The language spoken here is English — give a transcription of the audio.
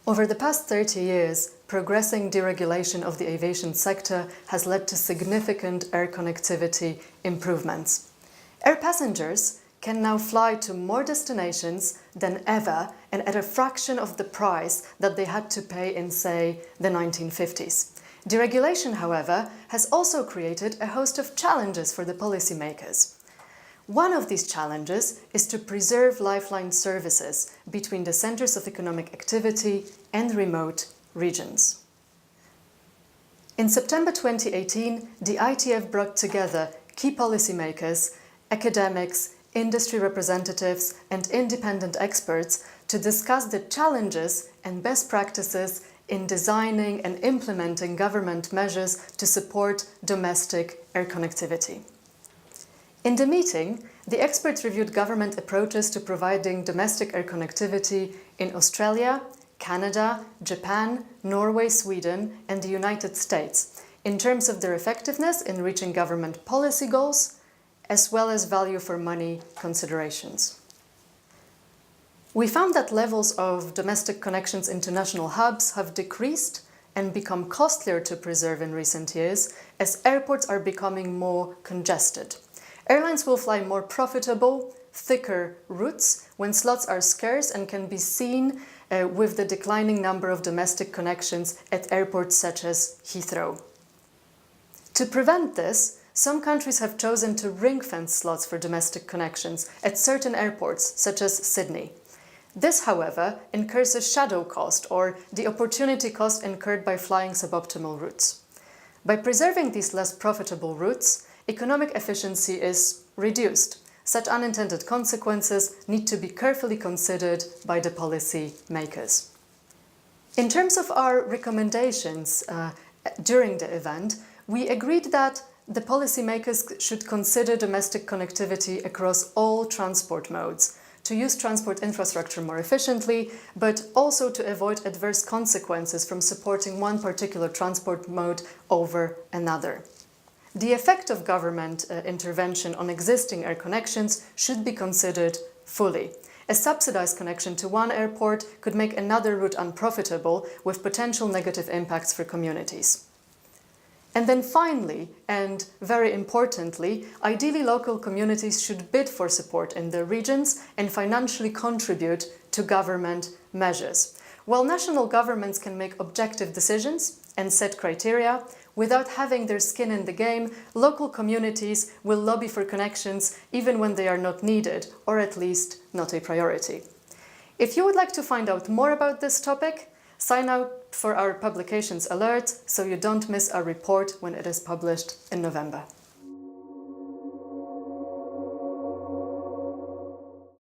Over the past 30 years, progressing deregulation of the aviation sector has led to significant air connectivity improvements. Air passengers can now fly to more destinations than ever and at a fraction of the price that they had to pay in, say, the 1950s. Deregulation, however, has also created a host of challenges for the policymakers. One of these challenges is to preserve lifeline services between the centers of economic activity and remote regions. In September 2018, the ITF brought together key policymakers, academics, industry representatives and independent experts to discuss the challenges and best practices in designing and implementing government measures to support domestic air connectivity. In the meeting, the experts reviewed government approaches to providing domestic air connectivity in Australia, Canada, Japan, Norway, Sweden and the United States in terms of their effectiveness in reaching government policy goals, as well as value for money considerations. We found that levels of domestic connections into national hubs have decreased and become costlier to preserve in recent years as airports are becoming more congested. Airlines will fly more profitable, thicker routes when slots are scarce and can be seen with the declining number of domestic connections at airports such as Heathrow. To prevent this, some countries have chosen to ring-fence slots for domestic connections at certain airports, such as Sydney. This, however, incurs a shadow cost, or the opportunity cost incurred by flying suboptimal routes. By preserving these less profitable routes, economic efficiency is reduced. Such unintended consequences need to be carefully considered by the policy makers. In terms of our recommendations during the event, we agreed that the policymakers should consider domestic connectivity across all transport modes, to use transport infrastructure more efficiently, but also to avoid adverse consequences from supporting one particular transport mode over another. The effect of government intervention on existing air connections should be considered fully. A subsidized connection to one airport could make another route unprofitable, with potential negative impacts for communities. And then finally, and very importantly, ideally local communities should bid for support in their regions and financially contribute to government measures. While national governments can make objective decisions and set criteria, without having their skin in the game, local communities will lobby for connections even when they are not needed, or at least not a priority. If you would like to find out more about this topic, sign up for our publications alert so you don't miss our report when it is published in November.